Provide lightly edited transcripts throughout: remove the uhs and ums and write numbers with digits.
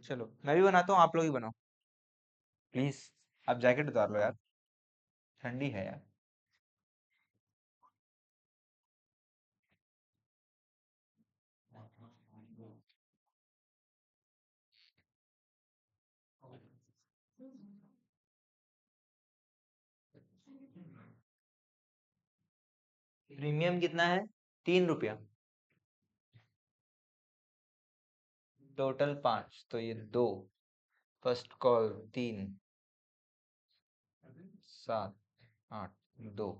चलो मैं भी बनाता हूँ, आप लोग ही बनाओ प्लीज। आप जैकेट उतार लो यार, ठंडी है यार। प्रीमियम कितना है? 3 रुपया। टोटल 5, तो ये 2। First call 3, 7, 8, 2।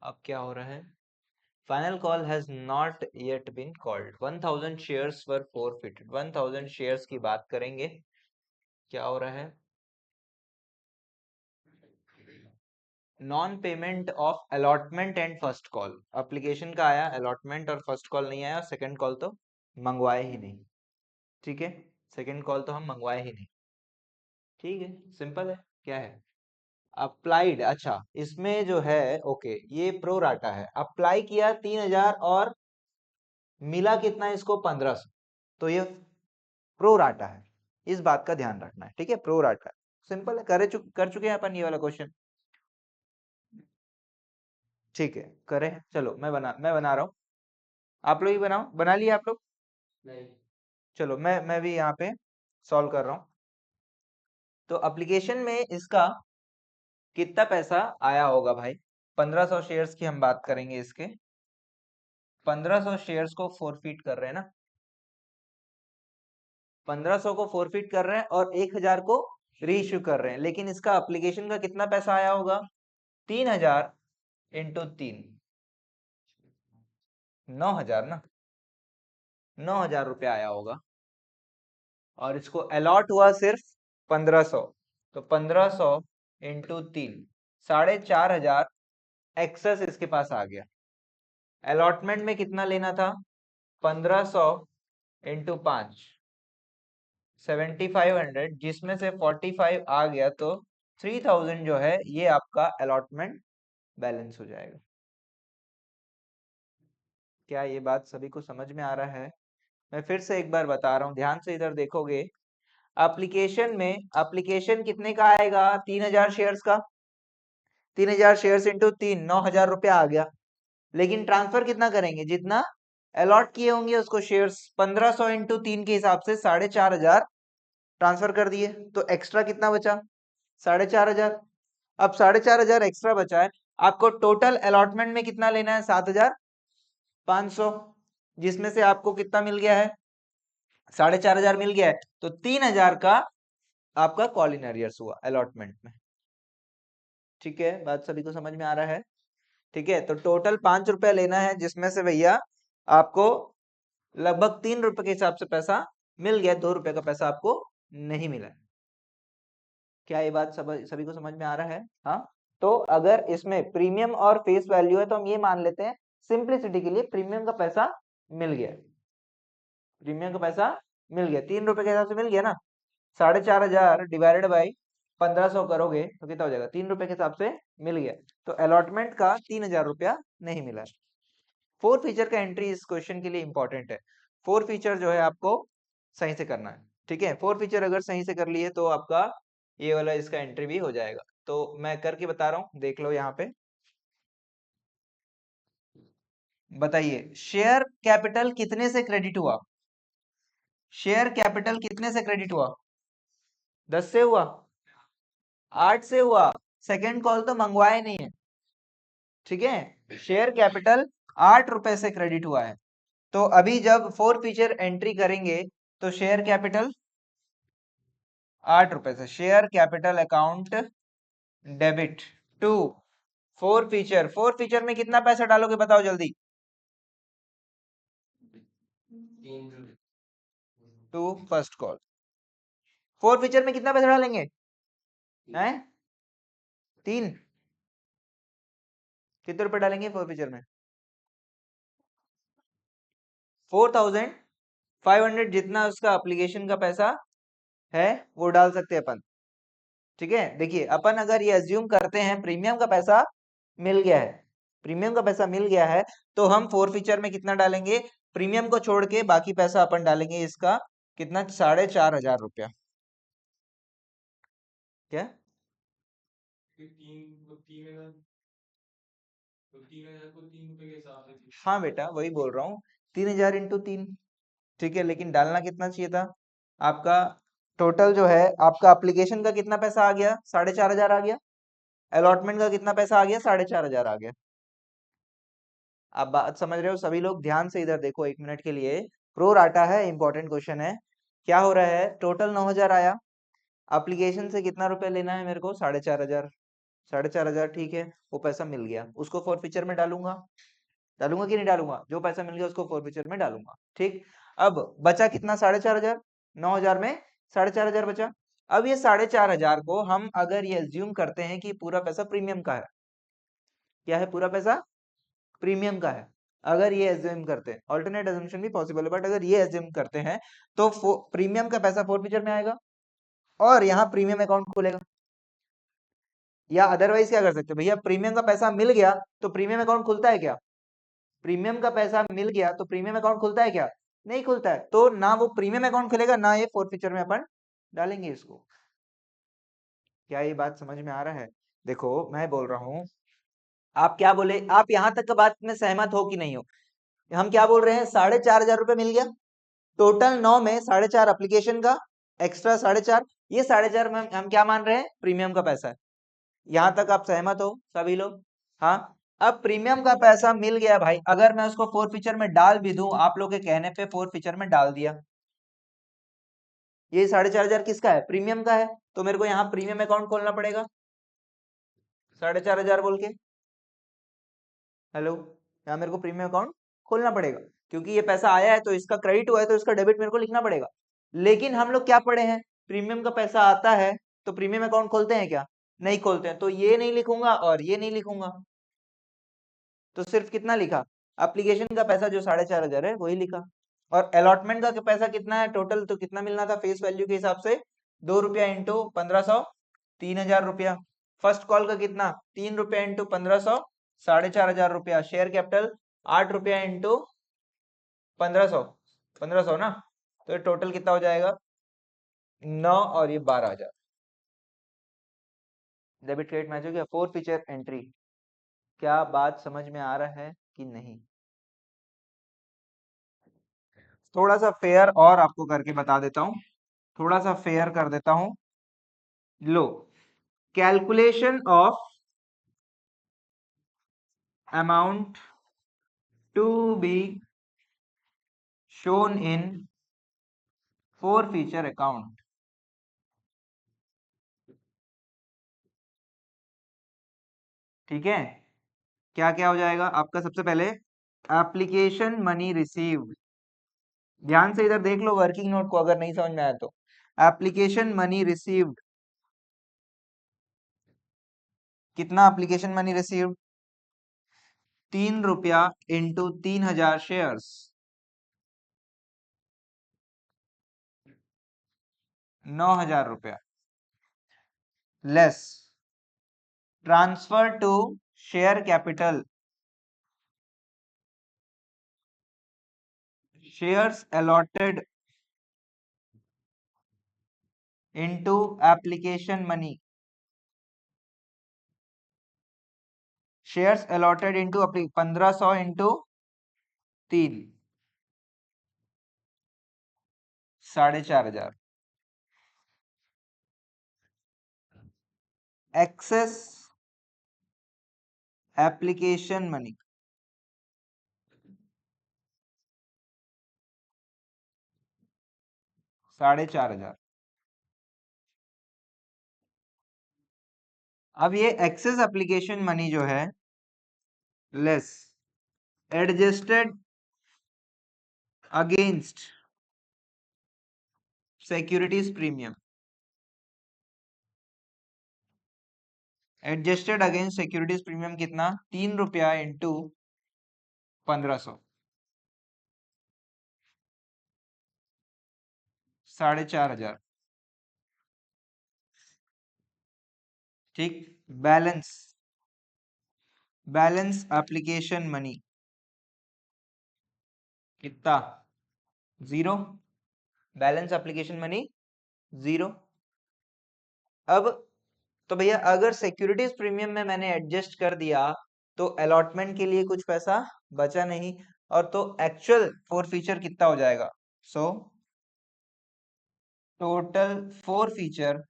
अब क्या हो रहा है? Final call has not yet been called, 1000 shares were forfeited। 1000 shares की बात करेंगे। क्या हो रहा है? Non payment of allotment and first call. Application का आया अलॉटमेंट और फर्स्ट कॉल नहीं आया, और सेकंड कॉल तो मंगवाए ही नहीं। ठीक है, सेकंड कॉल तो हम मंगवाए ही नहीं। ठीक है, सिंपल है। क्या है? अप्लाइड। अच्छा, इसमें जो है, ओके, ये प्रो राटा है। अप्लाई किया 3000 और मिला कितना इसको? 1500। तो ये प्रो राटा है, इस बात का ध्यान रखना है। ठीक है, प्रो राटा है, सिंपल है। कर चुके हैं अपन ये वाला क्वेश्चन। ठीक है, करें। चलो मैं बना रहा हूँ, आप लोग ही बनाओ। बना लिए आप लोग? नहीं। चलो मैं भी यहाँ पे सॉल्व कर रहा हूँ। तो एप्लीकेशन में इसका कितना पैसा आया होगा भाई? 1500 शेयर्स की हम बात करेंगे इसके। 1500 शेयर्स को फोरफिट कर रहे हैं ना, 1500 को फोरफिट कर रहे हैं और 1000 को रीइश्यू कर रहे हैं। लेकिन इसका एप्लीकेशन का कितना पैसा आया होगा? 3000 इंटू 3, 9000 ना, 9000 रुपया आया होगा। और इसको अलॉट हुआ सिर्फ 1500, तो 1500 इंटू 3, 4500 एक्सेस इसके पास आ गया। अलॉटमेंट में कितना लेना था? 1500 इंटू 5, 7500, जिसमें से 45 आ गया, तो 3000 जो है ये आपका अलॉटमेंट बैलेंस हो जाएगा। क्या ये बात सभी को समझ में आ रहा है? मैं फिर से एक बार बता रहा हूँ, ध्यान से इधर देखोगे। एप्लीकेशन में एप्लीकेशन कितने का आएगा? 3000 शेयर्स का। 3000 शेयर्स इंटू 3, 9000 रुपया आ गया। लेकिन ट्रांसफर कितना करेंगे? जितना अलॉट किए होंगे उसको शेयर्स, 1500 इंटू 3 के हिसाब से 4500 ट्रांसफर कर दिए, तो एक्स्ट्रा कितना बचा? 4500। अब 4500 एक्स्ट्रा बचा है, आपको टोटल अलॉटमेंट में कितना लेना है? 7500, जिसमें से आपको कितना मिल गया है? 4500 मिल गया है, तो 3000 का आपका कॉल इन एरियर्स हुआ अलॉटमेंट में। ठीक है, बात सभी को समझ में आ रहा है? ठीक है, तो टोटल 5 रुपया लेना है, जिसमें से भैया आपको लगभग 3 रुपए के हिसाब से पैसा मिल गया, 2 रुपए का पैसा आपको नहीं मिला। क्या ये बात सभी को समझ में आ रहा है? हाँ। तो अगर इसमें प्रीमियम और फेस वैल्यू है, तो हम ये मान लेते हैं सिंप्लिसिटी के लिए, प्रीमियम का पैसा मिल गया। प्रीमियम का पैसा मिल गया, 3 रुपए के हिसाब से मिल गया ना। 4500 डिवाइडेड बाई 1500 करोगे तो कितना हो जाएगा? 3 रुपए के हिसाब से मिल गया। तो अलॉटमेंट का 3000 रुपया नहीं मिला। फोर फीचर का एंट्री इस क्वेश्चन के लिए इंपॉर्टेंट है। फोर फीचर जो है आपको सही से करना है। ठीक है, फोर फीचर अगर सही से कर लिए तो आपका ये वाला इसका एंट्री भी हो जाएगा। तो मैं करके बता रहा हूँ, देख लो यहाँ पे। बताइए, शेयर कैपिटल कितने से क्रेडिट हुआ? शेयर कैपिटल कितने से क्रेडिट हुआ? 10 से हुआ? 8 से हुआ? सेकेंड कॉल तो मंगवाए नहीं है। ठीक है, शेयर कैपिटल 8 रुपए से क्रेडिट हुआ है। तो अभी जब फोर फीचर एंट्री करेंगे तो शेयर कैपिटल 8 रुपए से, share capital account debit to forfeiture. Forfeiture में कितना पैसा डालोगे बताओ जल्दी? To first call. Forfeiture में कितना पैसा डालेंगे? हैं? 3। कितने रुपए डालेंगे फोर फीचर में? 4500, जितना उसका एप्लीकेशन का पैसा है वो डाल सकते हैं अपन। ठीक है, देखिए अपन अगर ये अज्यूम करते हैं प्रीमियम का पैसा मिल गया है, प्रीमियम का पैसा मिल गया है, तो हम फोर फीचर में कितना डालेंगे? प्रीमियम को छोड़ के बाकी पैसा अपन डालेंगे इसका कितना, 4,500 रुपया। क्या? हाँ बेटा वही बोल रहा हूँ, 3,000 × 3। ठीक है, लेकिन डालना कितना चाहिए था आपका? टोटल जो है आपका एप्लीकेशन का कितना पैसा आ गया, 4,500 आ गया। अलॉटमेंट का कितना पैसा आ गया, 4,500 आ गया। आप बात समझ रहे हो? सभी लोग ध्यान से इधर देखो 1 मिनट के लिए। प्रो राटा है, इंपॉर्टेंट क्वेश्चन है। क्या हो रहा है, टोटल 9,000 आया, एप्लीकेशन से कितना रुपए लेना है मेरे को, 4,500। 4,500 ठीक है, वो पैसा मिल गया, उसको फोरफीचर में डालूंगा। डालूंगा कि नहीं डालूंगा? जो पैसा मिल गया उसको फोरफीचर में डालूंगा। ठीक, अब बचा कितना, 4,500। 9,000 में 4,500 बचा। अब ये 4,500 को हम अगर ये एज्यूम करते हैं कि पूरा पैसा प्रीमियम का है, क्या है, पूरा पैसा प्रीमियम का है। अगर ये एज्यूम करते हैं, ऑल्टरनेट एजम्पशन भी पॉसिबल है, बट अगर ये एज्यूम करते हैं तो प्रीमियम का पैसा फोरफीचर में आएगा और यहाँ प्रीमियम अकाउंट खुलेगा। या अदरवाइज क्या कर सकते हो भैया, प्रीमियम का पैसा मिल गया तो प्रीमियम अकाउंट खुलता है क्या? प्रीमियम का पैसा मिल गया तो प्रीमियम अकाउंट खुलता है क्या? नहीं खुलता है, तो ना वो प्रीमियम अकाउंट खुलेगा ना ये फोरफीचर में अपन डालेंगे इसको। क्या ये बात समझ में आ रहा है? देखो मैं बोल रहा हूँ, आप क्या बोले, आप यहाँ तक का बात में सहमत हो कि नहीं हो? हम क्या बोल रहे हैं, 4,500 रुपये मिल गया, टोटल 9 में 4,500 एप्लीकेशन का, एक्स्ट्रा 4,500, ये 4,500 में हम क्या मान रहे हैं, प्रीमियम का पैसा है। यहाँ तक आप सहमत हो सभी लोग? हाँ। अब प्रीमियम का पैसा मिल गया भाई, अगर मैं उसको फोर फीचर में डाल भी दूं, आप लोग के कहने पे फोर फीचर में डाल दिया, ये 4,500 किसका है, प्रीमियम का है, तो मेरे को यहाँ प्रीमियम अकाउंट खोलना पड़ेगा 4,500 बोल के। हेलो, यहाँ मेरे को प्रीमियम अकाउंट खोलना पड़ेगा, क्योंकि ये पैसा आया है तो इसका क्रेडिट हुआ है तो इसका डेबिट मेरे को लिखना पड़ेगा। लेकिन हम लोग क्या पढ़े हैं, प्रीमियम का पैसा आता है तो प्रीमियम अकाउंट खोलते हैं क्या? नहीं खोलते हैं, तो ये नहीं लिखूंगा और ये नहीं लिखूंगा, तो सिर्फ कितना लिखा, एप्लीकेशन का पैसा जो 4,500 है वही लिखा। और अलॉटमेंट का पैसा कितना है टोटल, तो कितना मिलना था फेस वैल्यू के हिसाब से, 2 रुपया इंटू 1,500, 3,000 रुपया। फर्स्ट कॉल का कितना, 3 रुपया इंटू 1,500, 4,500 रुपया। शेयर कैपिटल 8 रुपया इंटू 1,500, 1,500 ना, तो ये टोटल कितना हो जाएगा, 9 और ये 12,000। डेबिट क्रेडिट मैच हो गया, फोर फीचर एंट्री। क्या बात समझ में आ रहा है कि नहीं? थोड़ा सा फेयर और आपको करके बता देता हूं, थोड़ा सा फेयर कर देता हूं। लो, calculation of amount to be shown in forfeiture account. ठीक है, क्या क्या हो जाएगा आपका, सबसे पहले एप्लीकेशन मनी रिसीव्ड, ध्यान से इधर देख लो वर्किंग नोट को अगर नहीं समझ में आया तो। एप्लीकेशन मनी रिसीव्ड, कितना एप्लीकेशन मनी रिसीव्ड, 3 रुपया इंटू 3,000 शेयर्स, 9,000 रुपया, less transfer to share capital, shares allotted into application money, shares allotted into 1,500 into 3, 4,500। Excess application money, 4,500। अब ये एक्सेस एप्लीकेशन मनी जो है, less adjusted against securities premium, adjusted against securities premium कितना, 3 रुपया इंटू 1,500, 4,500। ठीक, balance, balance application money, कितना? Zero. Balance application money zero. अब तो भैया अगर सिक्योरिटीज प्रीमियम में मैंने एडजस्ट कर दिया तो अलॉटमेंट के लिए कुछ पैसा बचा नहीं, और तो एक्चुअल फोर फीचर कितना हो जाएगा? So total forfeiture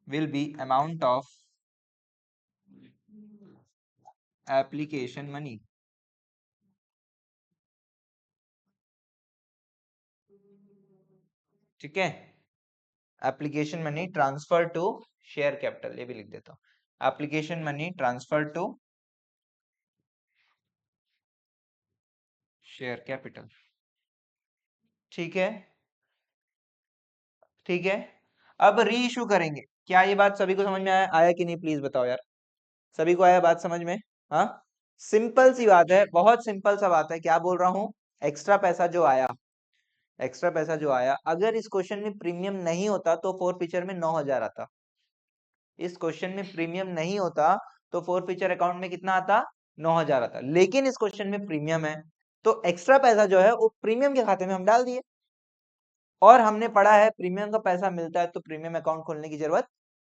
will be amount of application money। ठीक है, application money transfer to share capital, ये भी लिख देता हूँ, application money transfer to share capital. ठीक है, ठीक है। अब री इशू करेंगे, क्या ये बात सभी को समझ में आया कि नहीं? प्लीज बताओ यार, सभी को आया बात समझ में? हाँ, सिंपल सी बात है, बहुत सिंपल सा बात है। क्या बोल रहा हूँ? एक्स्ट्रा पैसा जो आया, एक्स्ट्रा पैसा जो आया, अगर इस क्वेश्चन में प्रीमियम नहीं होता तो फोर फीचर में 9,000 आता। इस क्वेश्चन में प्रीमियम नहीं होता तो फोर फीचर अकाउंट में कितना आता? 9,000 आता। लेकिन इस क्वेश्चन में प्रीमियम है तो एक्स्ट्रा पैसा जो है वो प्रीमियम के खाते में हम डाल दिए, और हमने पढ़ा है प्रीमियम का पैसा मिलता है तो प्रीमियम अकाउंट खोलने की जरूरत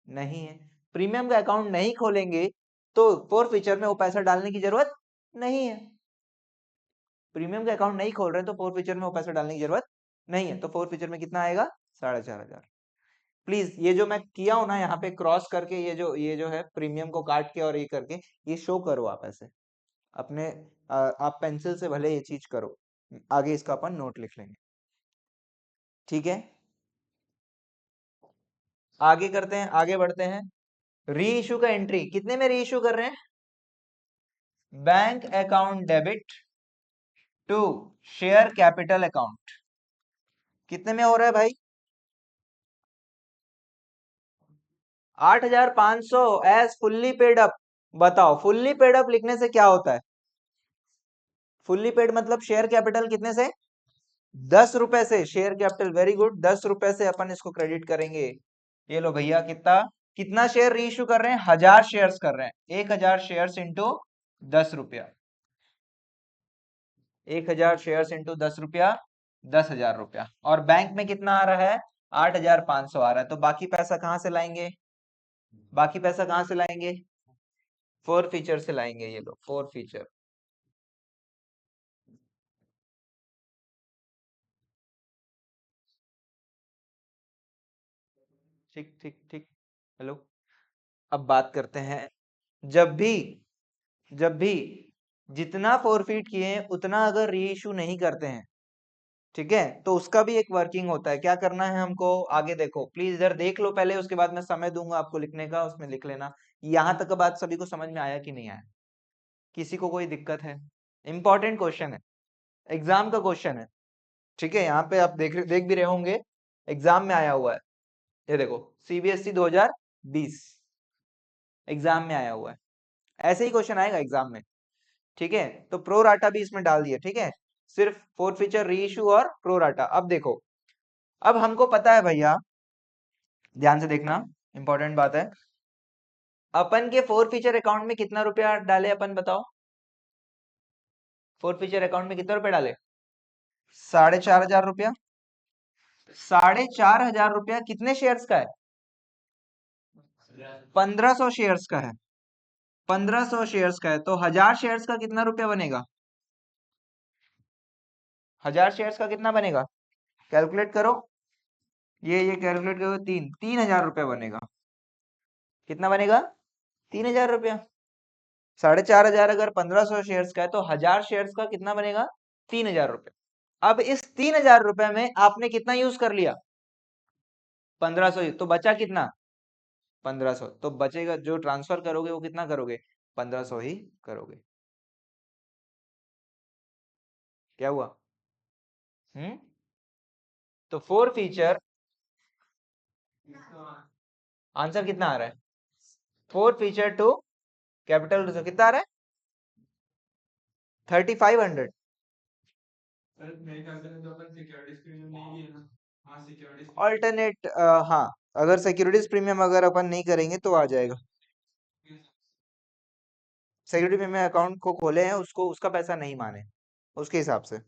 नहीं है। प्रीमियम का अकाउंट नहीं खोलेंगे तो फोर फीचर में वो पैसा डालने की जरूरत नहीं है। प्रीमियम का अकाउंट नहीं खोल रहे हैं तो फोर फीचर में वो पैसा डालने की जरूरत नहीं है, तो फोर फीचर में कितना आएगा? 4,500। प्लीज ये जो मैं किया हूं ना यहाँ पे क्रॉस करके, ये जो है प्रीमियम को काट के और ये करके, ये शो करो आप ऐसे अपने, आप पेंसिल से भले ये चीज करो, आगे इसका अपन नोट लिख लेंगे। ठीक है, आगे करते हैं, आगे बढ़ते हैं। री इशू का एंट्री कितने में री इशू कर रहे हैं? Bank account debit to share capital account, कितने में हो रहा है भाई? 8,500 एज फुल्ली पेड अप। बताओ फुल्ली पेड अप लिखने से क्या होता है? फुल्ली पेड मतलब शेयर कैपिटल कितने से? 10 रुपए से। शेयर कैपिटल, वेरी गुड, 10 रुपए से अपन इसको क्रेडिट करेंगे। ये लो भैया, कितना कितना शेयर री इशू कर रहे हैं? 1,000 शेयर्स कर रहे हैं। 1,000 शेयर्स इंटू 10 रुपया, 1,000 शेयर्स इंटू 10 रुपया, 10,000 रुपया। और बैंक में कितना आ रहा है? 8,500 आ रहा है। तो बाकी पैसा कहाँ से लाएंगे? बाकी पैसा कहाँ से लाएंगे? फोर फीचर से लाएंगे। ये लो फोर फीचर। ठीक ठीक ठीक। हेलो, अब बात करते हैं, जब भी जब भी जितना फोरफीट किए हैं उतना अगर री इशू नहीं करते हैं, ठीक है, तो उसका भी एक वर्किंग होता है। क्या करना है हमको? आगे देखो प्लीज, इधर देख लो पहले, उसके बाद मैं समय दूंगा आपको लिखने का, उसमें लिख लेना। यहां तक का बात सभी को समझ में आया कि नहीं आया? किसी को कोई दिक्कत है? इंपॉर्टेंट क्वेश्चन है, एग्जाम का क्वेश्चन है। ठीक है, यहाँ पे आप देख भी रहे होंगे, एग्जाम में आया हुआ है। ये देखो, सीबीएसई 2020 एग्जाम में आया हुआ है, ऐसे ही क्वेश्चन आएगा एग्जाम में। ठीक है, तो प्रो राटा भी इसमें डाल दिया। ठीक है, सिर्फ फोर फीचर, री इशू और प्रो राटा। अब देखो, अब हमको पता है भैया, ध्यान से देखना, इंपॉर्टेंट बात है, अपन के फोर फीचर अकाउंट में कितना रुपया डाले अपन? बताओ, फोर फीचर अकाउंट में कितना रुपया डाले? 4,500 रुपया। 4,500 रुपया कितने शेयर्स का है? 1,500 शेयर्स का है। 1,500 शेयर्स का है तो 1,000 शेयर्स का कितना रुपया बनेगा? 1,000 शेयर्स का कितना बनेगा? कैलकुलेट करो, ये कैलकुलेट करो, 3,000 रुपया बनेगा। कितना बनेगा? 3,000 रुपया। 4,500 अगर 1,500 शेयर्स का है तो 1,000 शेयर्स का कितना बनेगा? 3,000 रुपया। अब इस 3,000 रुपए में आपने कितना यूज कर लिया? 1,500। तो बचा कितना? 1,500। तो बचेगा जो ट्रांसफर करोगे वो कितना करोगे? 1,500 ही करोगे। क्या हुआ? तो फोर फीचर, आंसर कितना आ रहा है? Forfeiture to capital reserve कितना आ रहा है? 3,500। ऑल्टरनेट, हाँ, अगर सिक्योरिटीज प्रीमियम अगर अपन नहीं करेंगे तो आ जाएगा। सिक्योरिटी में अकाउंट को खोले हैं उसको उसका पैसा नहीं माने उसके हिसाब से।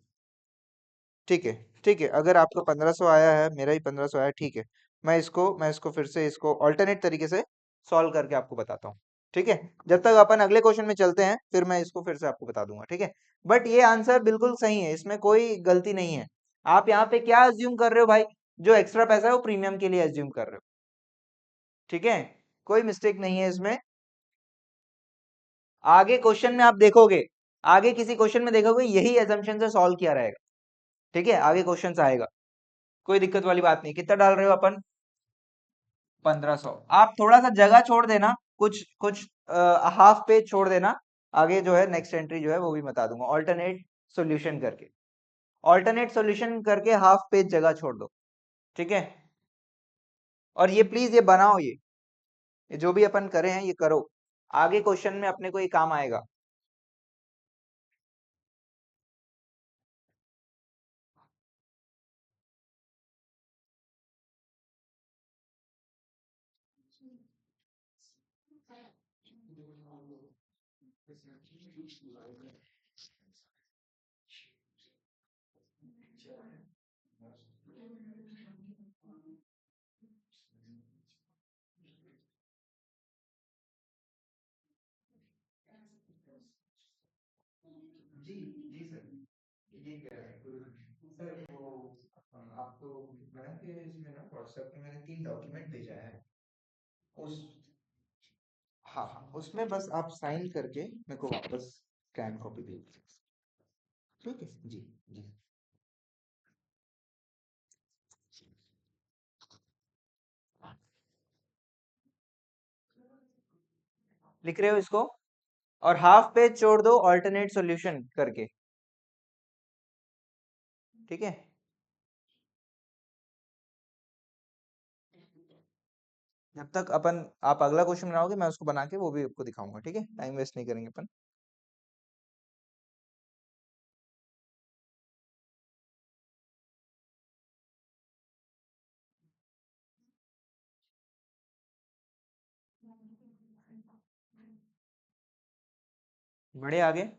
ठीक है, ठीक है, अगर आपका 1500 आया है, मेरा ही 1500 आया है, ठीक है। मैं इसको फिर से इसको ऑल्टरनेट तरीके से सॉल्व करके आपको बताता हूँ। ठीक है, जब तक अपन अगले क्वेश्चन में चलते हैं फिर मैं इसको फिर से आपको बता दूंगा। ठीक है, बट ये आंसर बिल्कुल सही है, इसमें कोई गलती नहीं है। आप यहाँ पे क्या अज्यूम कर रहे हो भाई? जो एक्स्ट्रा पैसा है वो प्रीमियम के लिए अज्यूम कर रहे हो। ठीक है, कोई मिस्टेक नहीं है इसमें। आगे क्वेश्चन में आप देखोगे, आगे किसी क्वेश्चन में देखोगे यही एजम्पशन से सॉल्व किया रहेगा। ठीक है, आगे क्वेश्चन आएगा, कोई दिक्कत वाली बात नहीं। कितना डाल रहे हो अपन? 1500। आप थोड़ा सा जगह छोड़ देना, कुछ कुछ हाफ पेज छोड़ देना। आगे जो है नेक्स्ट एंट्री जो है वो भी बता दूंगा, ऑल्टरनेट सॉल्यूशन करके। ऑल्टरनेट सॉल्यूशन करके हाफ पेज जगह छोड़ दो। ठीक है, और ये प्लीज ये बनाओ, ये जो भी अपन करे हैं ये करो, आगे क्वेश्चन में अपने को ये काम आएगा। जी, जी सर, ये कह रहे हैं सर वो आपको मैडम के इसमें ना व्हाट्सएप पे मैंने 3 डॉक्यूमेंट भेजा है। उस हाँ हाँ, उसमें बस आप साइन करके मेरे को वापस स्कैन कॉपी भेज दीजिए। ठीक है जी, जी। लिख रहे हो इसको, और हाफ पेज छोड़ दो ऑल्टरनेट सॉल्यूशन करके। ठीक है, जब तक अपन आप अगला क्वेश्चन बनाओगे मैं उसको बना के वो भी आपको दिखाऊंगा। ठीक है, टाइम वेस्ट नहीं करेंगे अपन। बढ़े आगे।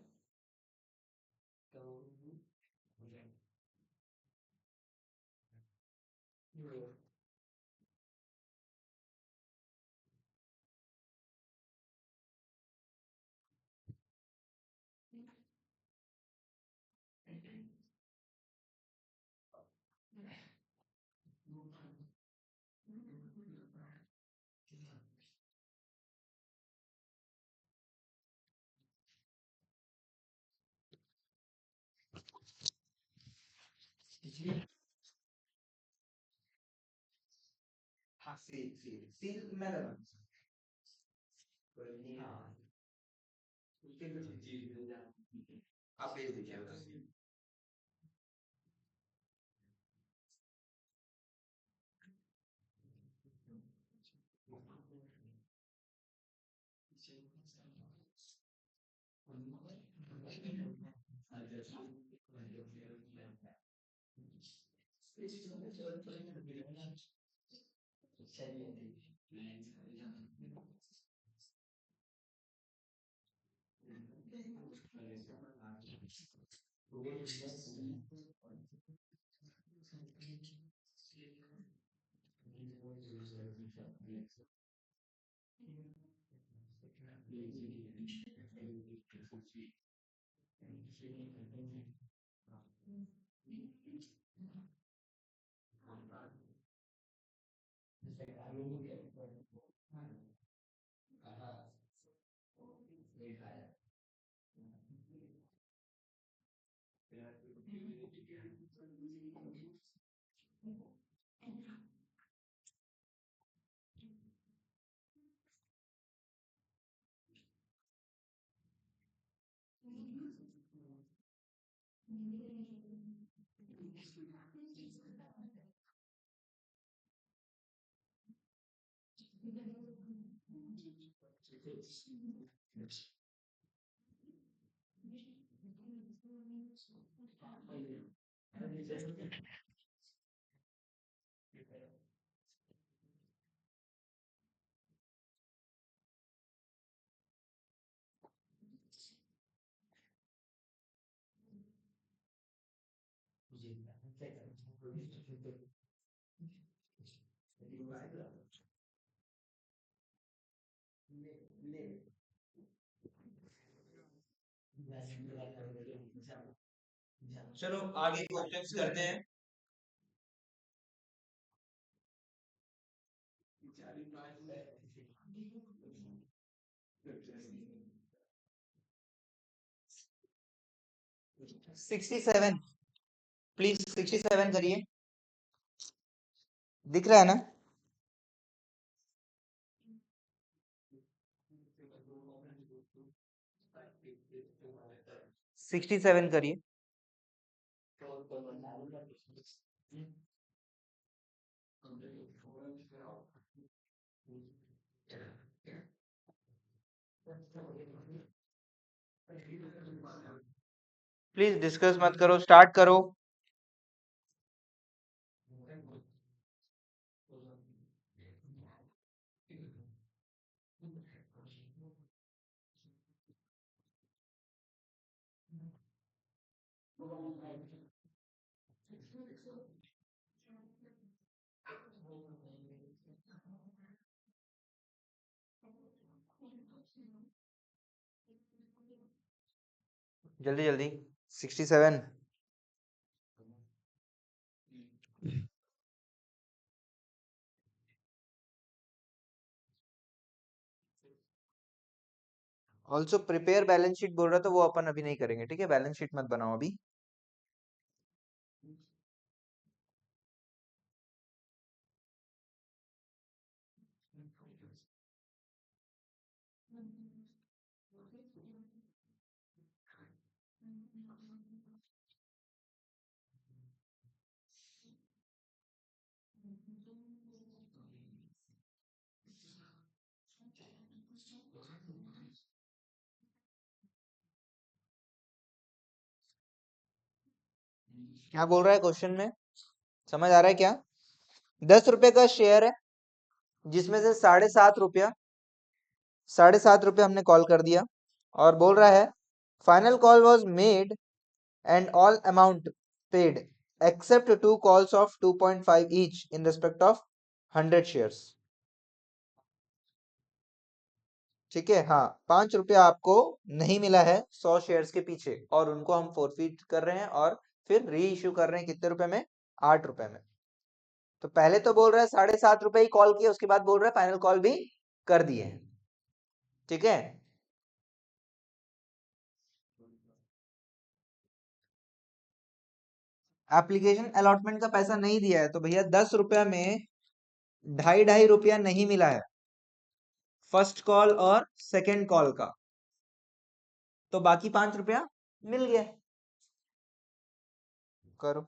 हाँ, सील सील सील मैं लगा। हाँ, आप भेज दीजिए। चलो आगे क्वेश्चंस करते हैं। 67, प्लीज 67 करिए। दिख रहा है ना? 67 करिए। प्लीज डिस्कस मत करो, स्टार्ट करो। जल्दी जल्दी। 67। ऑल्सो प्रिपेयर बैलेंस शीट बोल रहा था, वो अपन अभी नहीं करेंगे, ठीक है? बैलेंस शीट मत बनाओ अभी। क्या बोल रहा है क्वेश्चन में? समझ आ रहा है क्या? 10 रुपए का शेयर है, जिसमें से 7.5 रुपया, 7.5 रुपया हमने कॉल कर दिया, और बोल रहा है final call was made and all amount paid except 2 calls of 2.5 each in respect of 100 shares। ठीक है, हाँ, 5 रुपया आपको नहीं मिला है 100 शेयर्स के पीछे, और उनको हम फोरफीट कर रहे हैं और फिर री इश्यू कर रहे हैं कितने रुपए में? 8 रुपए में। तो पहले तो बोल रहा है 7.5 रुपए ही कॉल किया, उसके बाद बोल रहा है फाइनल कॉल भी कर दिए हैं। ठीक है, एप्लीकेशन अलॉटमेंट का पैसा नहीं दिया है, तो भैया 10 रुपया में 2.5 रुपया नहीं मिला है फर्स्ट कॉल और सेकंड कॉल का, तो बाकी 5 रुपया मिल गया। करो।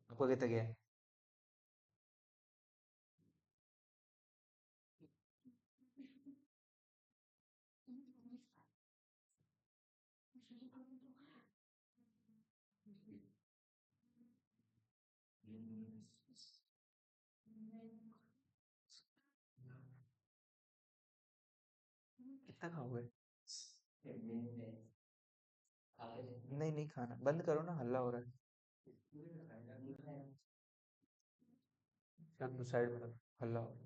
आपको कितना गया? कितना खाओगे? नहीं नहीं खाना, बंद करो ना, हल्ला हो रहा है। रख दो साइड में, रख, हल्ला हो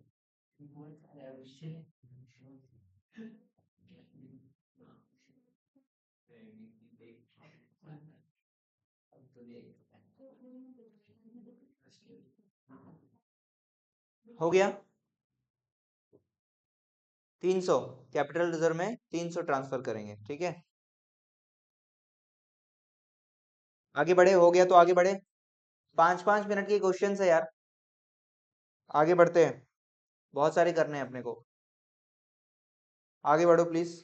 हो गया। 300 कैपिटल रिजर्व में 300 ट्रांसफर करेंगे, ठीक है। आगे बढ़े, हो गया तो आगे बढ़े। 5-5 मिनट के क्वेश्चन है यार, आगे बढ़ते हैं, बहुत सारे करने हैं अपने को। आगे बढ़ो प्लीज।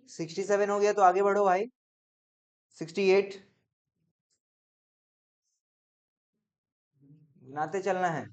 सिक्सटी सेवन हो गया तो आगे बढ़ो भाई। 68 गिनाते चलना है।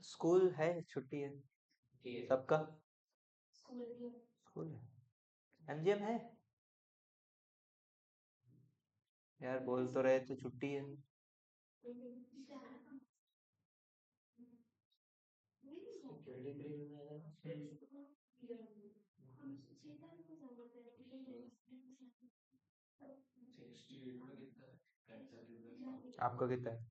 स्कूल है, छुट्टी है सबका। स्कूल है, एमजीएम है यार, बोल तो रहे थे छुट्टी है। आपका कितना है?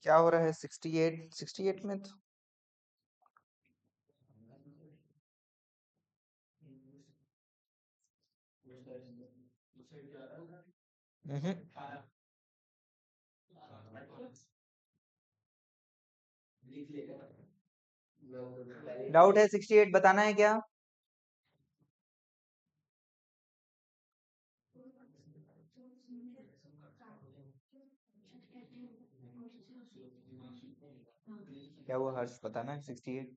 क्या हो रहा है? 68, 68 में तो डाउट है? 68 बताना है क्या? क्या वो हर्ष बताना है 68?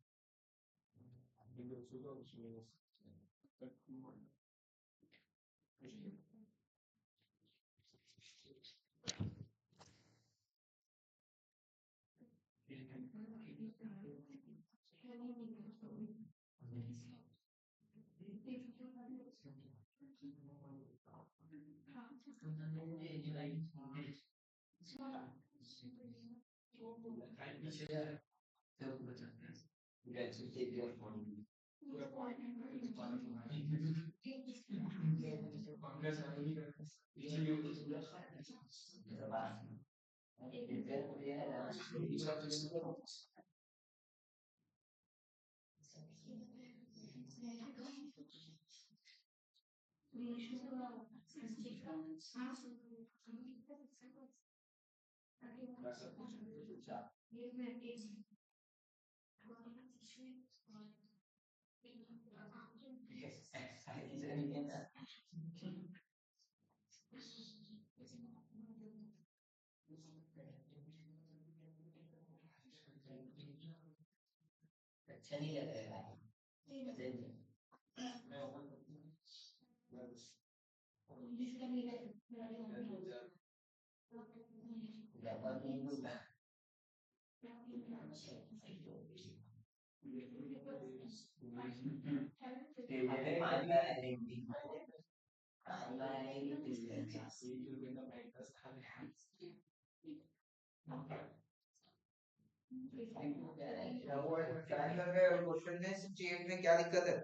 क्वेश्चन में 68 में क्या दिक्कत है?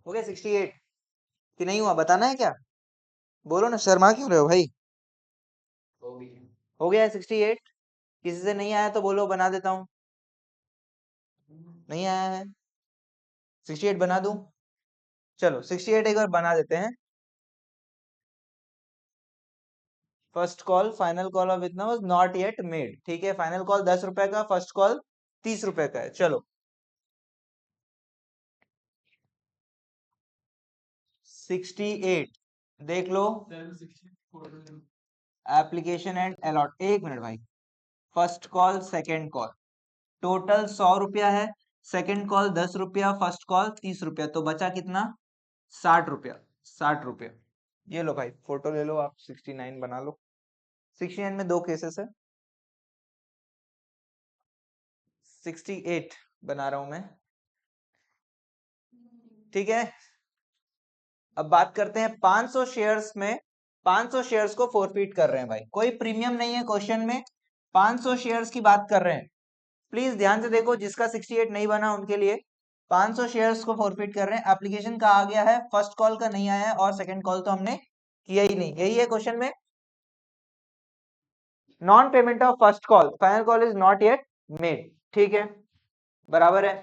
हो गया 68 कि नहीं हुआ? बताना है क्या? बोलो ना, शर्मा क्यों रहे हो भाई? हो गया है 68? किसी से नहीं आया तो बोलो, बना देता हूँ। नहीं आया है? 68 बना दूं? चलो 68 एक बार बना देते हैं। First call, final call of इतना वाज नॉट येट मेड। ठीक है, फाइनल कॉल 10 रुपए का, फर्स्ट कॉल 30 रुपए का है। चलो 68 देख लो। एप्लीकेशन एंड अलॉट, एक मिनट भाई। First call, second call, total 100 रुपया है। सेकंड कॉल 10 रुपया, फर्स्ट कॉल 30 रुपया, तो बचा कितना? 60 रुपया। 60 रुपया। ये लो भाई, फोटो ले लो आप, 69 बना लो। 69 में दो केसेस है। 68 बना रहा हूं मैं। ठीक है, अब बात करते हैं 500 शेयर्स में। 500 शेयर्स को फोरफीट कर रहे हैं भाई, कोई प्रीमियम नहीं है क्वेश्चन में, 500 शेयर्स की बात कर रहे हैं। प्लीज ध्यान से देखो, जिसका 68 नहीं बना उनके लिए 500 शेयर्स को फोरफीट कर रहे हैं। एप्लीकेशन का आ गया है, फर्स्ट कॉल का नहीं आया है, और सेकंड कॉल तो हमने किया ही नहीं। यही है क्वेश्चन में। Non payment of first call, final call is not yet made. ठीक है, बराबर है।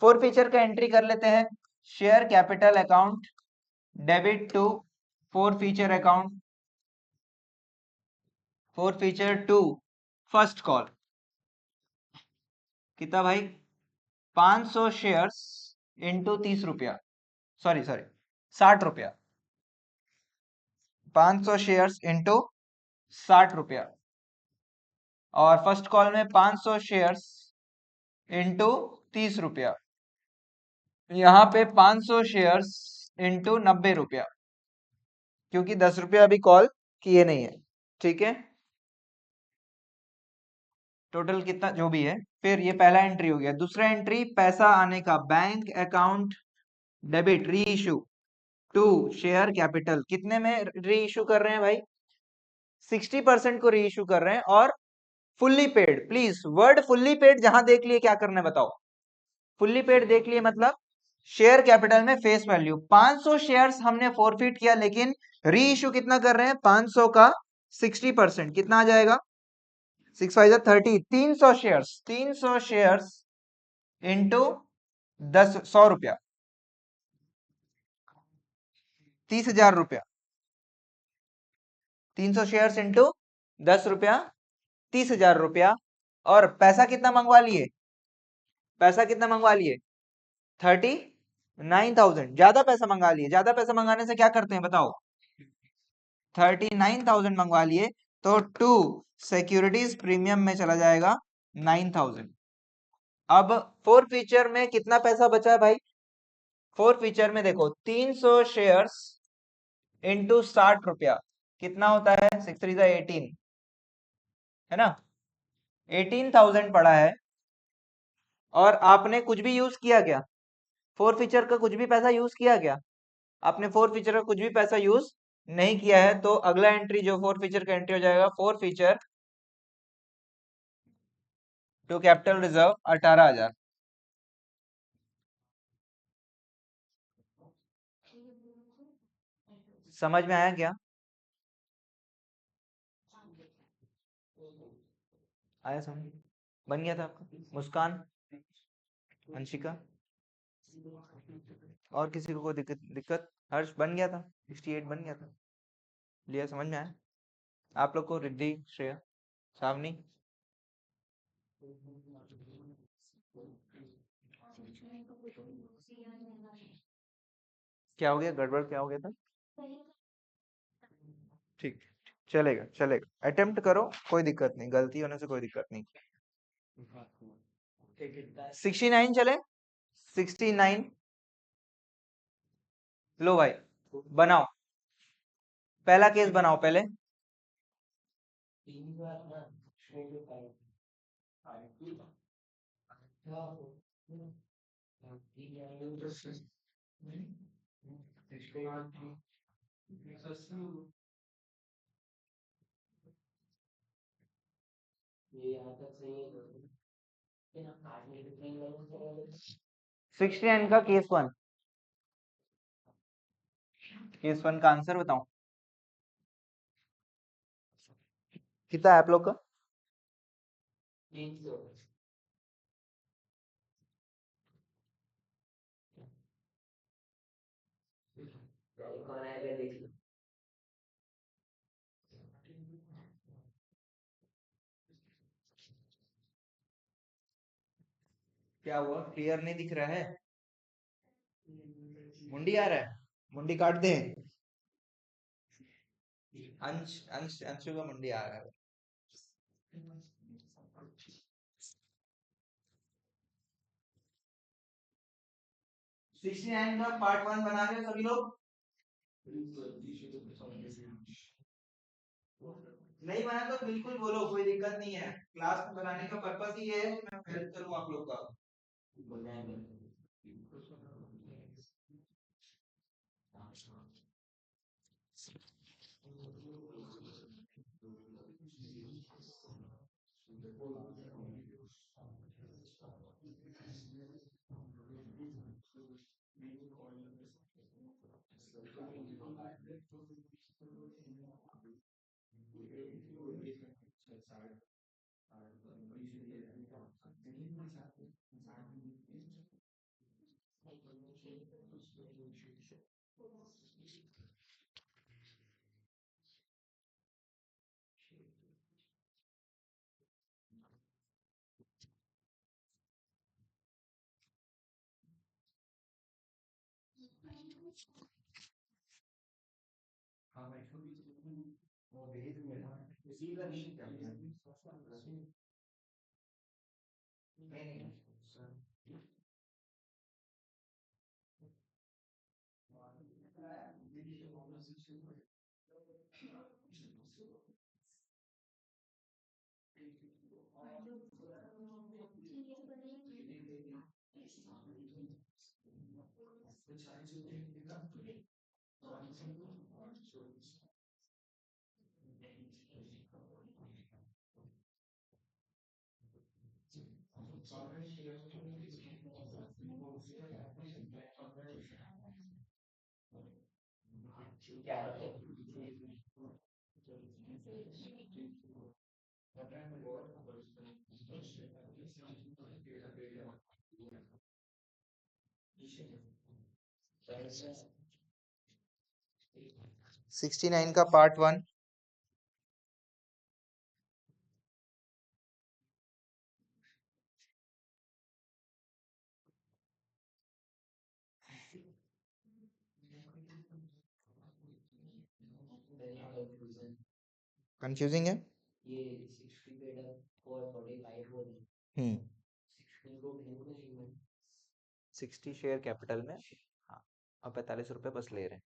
फोर फीचर का एंट्री कर लेते हैं। Share capital account debit to forfeiture account, forfeiture to first call. कितना भाई? 500 शेयर्स इंटू 30 रुपया, सॉरी 60 रुपया। 500 शेयर्स इंटू 60 रुपया, और फर्स्ट कॉल में 500 शेयर्स इंटू 30 रुपया। यहाँ पे 500 शेयर्स इंटू 90 रुपया, क्योंकि 10 रुपया अभी कॉल किए नहीं है। ठीक है, टोटल कितना जो भी है। फिर ये पहला एंट्री हो गया। दूसरा एंट्री, पैसा आने का, बैंक अकाउंट डेबिट री इशू टू शेयर कैपिटल। कितने में री इशू कर रहे हैं भाई? 60% को री इशू कर रहे हैं, और fully paid. Please word fully paid जहां देख लिए क्या करना है बताओ। फुल्ली पेड देख लिए मतलब शेयर कैपिटल में फेस वैल्यू 500 शेयर्स हमने फोरफिट किया, लेकिन री इश्यू कितना कर रहे हैं? 500 का 60%, कितना आ जाएगा? 6 5 30, 300 शेयर्स, 300 शेयर्स इंटू 10, 100 रुपया, 30,000 रुपया। 300 शेयर्स इंटू 10 रुपया, 30,000 रुपया। और पैसा कितना मंगवा लिए? पैसा कितना मंगवा लिए? 39,000। ज्यादा पैसा मंगा लिए। ज्यादा पैसा मंगाने से क्या करते हैं बताओ? 39,000 मंगवा लिए, तो टू सिक्योरिटीज प्रीमियम में चला जाएगा 9,000। अब फोर फीचर में कितना पैसा बचा है भाई? फोर फीचर में देखो, 300 शेयर्स इंटू 60 रुपया, कितना होता है? 6 3 18, है ना? 18,000 पड़ा है। और आपने कुछ भी यूज किया क्या? फोर फीचर का कुछ भी पैसा यूज किया क्या? आपने फोर फीचर का कुछ भी पैसा यूज नहीं किया है, तो अगला एंट्री जो फोर फीचर का एंट्री हो जाएगा, forfeiture to capital reserve 18,000। समझ में आया क्या? आया समझ? बन गया था आपका? मुस्कान, अंशिका, और किसी को कोई दिक्कत? हर्ष बन गया था, 68 बन गया था। लिया, समझ में आया आप लोग को? रिद्धि, श्रेया, सावनी, क्या हो गया? गड़बड़ क्या हो गया था? ठीक, चलेगा चलेगा, अटेम्प्ट करो, कोई दिक्कत नहीं, गलती होने से कोई दिक्कत नहीं। 69 चले, 69। लो भाई, बनाओ, पहला केस बनाओ पहले। सिक्सटी नाइन का केस वन, केस वन का आंसर बताओ, कितना है आप लोग का? क्या हुआ? क्लियर नहीं दिख रहा है? मुंडी आ रहा है? मुंडी काट दे। अंश अंश अंशु का मुंडी आ रहा है। 69 का पार्ट वन बना रहे हो सभी लोग? नहीं बना तो बिल्कुल बोलो, कोई दिक्कत नहीं है। क्लास में बनाने का पर्पस ही ये है कि मैं हेल्प करूं आप लोग का। 69 का पार्ट वन। कंफ्यूजिंग है। हम्म 60 शेयर कैपिटल में, हाँ, और 45 रुपए बस ले रहे हैं।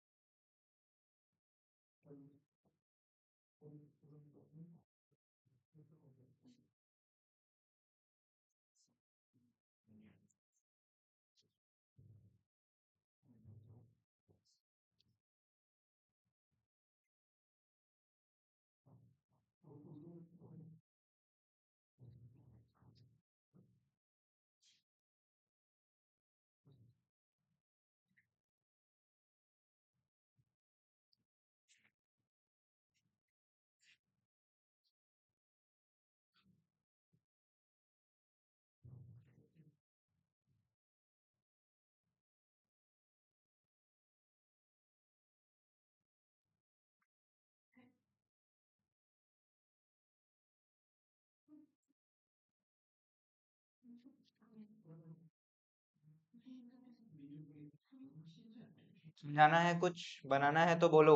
समझाना है, कुछ बनाना है तो बोलो।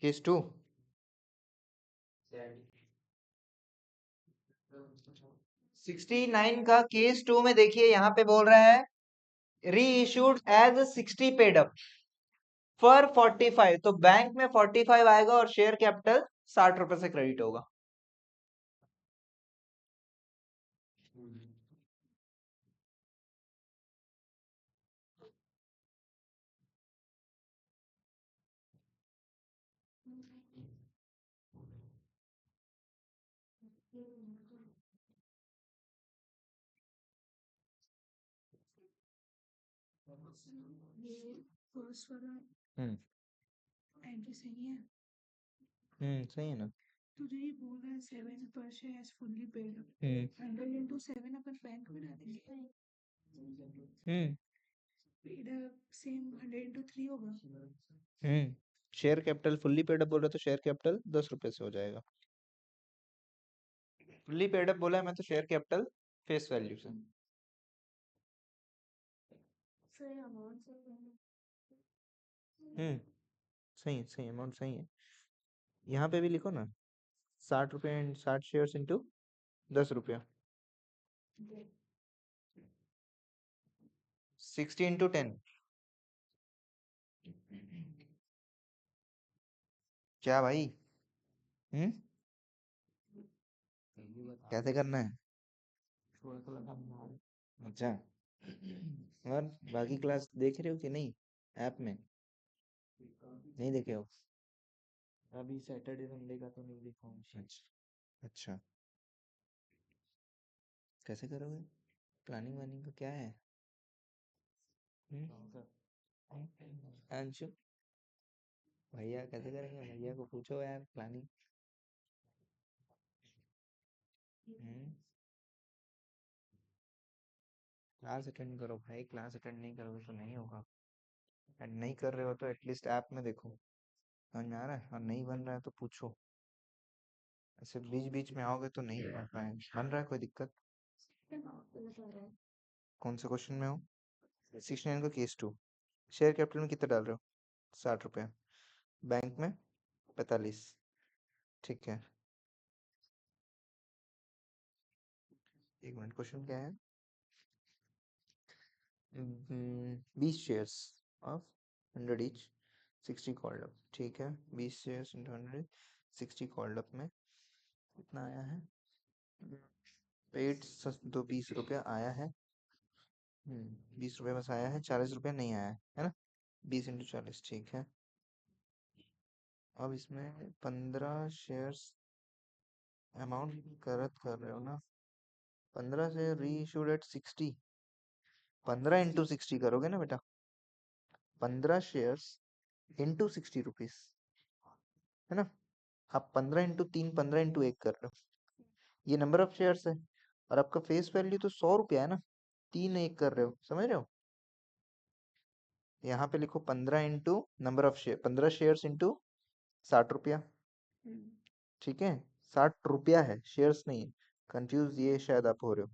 Case to. 69 का केस टू में देखिए, यहाँ पे बोल रहा है reissued as 60 paid up for 45, तो बैंक में 45 आएगा और शेयर कैपिटल 60 रुपए से क्रेडिट होगा। हम्म सही है ना। हम्म हम्म share capital fully paid up बोल रहा तो शेयर कैपिटल 10 रुपए से हो जाएगा। फुल्ली पेड अप बोला है मैं तो शेयर कैपिटल फेस वैल्यू से। हम्म सही अमाउंट सही है। यहाँ पे भी लिखो ना, 60 रुपए एंड 60 शेयर्स इंटू 10 रुपया, 60 इंटू 10। क्या भाई? हम्म कैसे करना है? अच्छा, और बाकी क्लास देख रहे हो कि नहीं? ऐप में नहीं देखे हो? अभी सैटरडे संडे का तो नहीं देखा हूँ। अच्छा, कैसे करोगे? प्लानिंग वानिंग का क्या है? अंशु, भैया कैसे करेंगे? भैया को पूछो यार प्लानिंग। क्लास अटेंड करो भाई, क्लास अटेंड नहीं करोगे तो नहीं होगा। एंड नहीं कर रहे हो तो एटलीस्ट ऐप में देखो, समझ में आ रहा है? और नहीं बन रहा है तो पूछो। ऐसे बीच बीच में आओगे तो नहीं बन पाएगा। बन रहा है कोई दिक्कत? कौन से क्वेश्चन में हो? 69 का केस टू। शेयर कैपिटल में कितना डाल रहे हो? 60 रुपया। बैंक में 45। ठीक है, एक मिनट, क्वेश्चन क्या है? 20 shares of 100 each, 60 called up. ठीक है, 20 शेयर्स इंटू 100, 60 कॉल्ड अप में कितना आया है? पेड तो 20 रुपया आया है। 20 रुपया बस आया है, 40 रुपया नहीं आया है ना? 20 इंटू 40, ठीक है। अब इसमें 15 शेयर्स अमाउंट कर रहे हो ना, 15 से री इशूड एट 60, 15 इंटू 60 करोगे ना बेटा, 15 शेयर्स इंटू 60 रुपीज, है ना। आप 15 इंटू 3, 15 इंटू 1 कर रहे हो, ये नंबर ऑफ शेयर्स है, और आपका फेस वैल्यू तो 100 रुपया है ना, 3 1 कर रहे हो, समझ रहे हो। यहाँ पे लिखो 15 into number of share, 15 shares into 60 रुपया, ठीक है। 60 रुपया है, शेयर्स नहीं है, कंफ्यूज ये शायद आप हो रहे हो,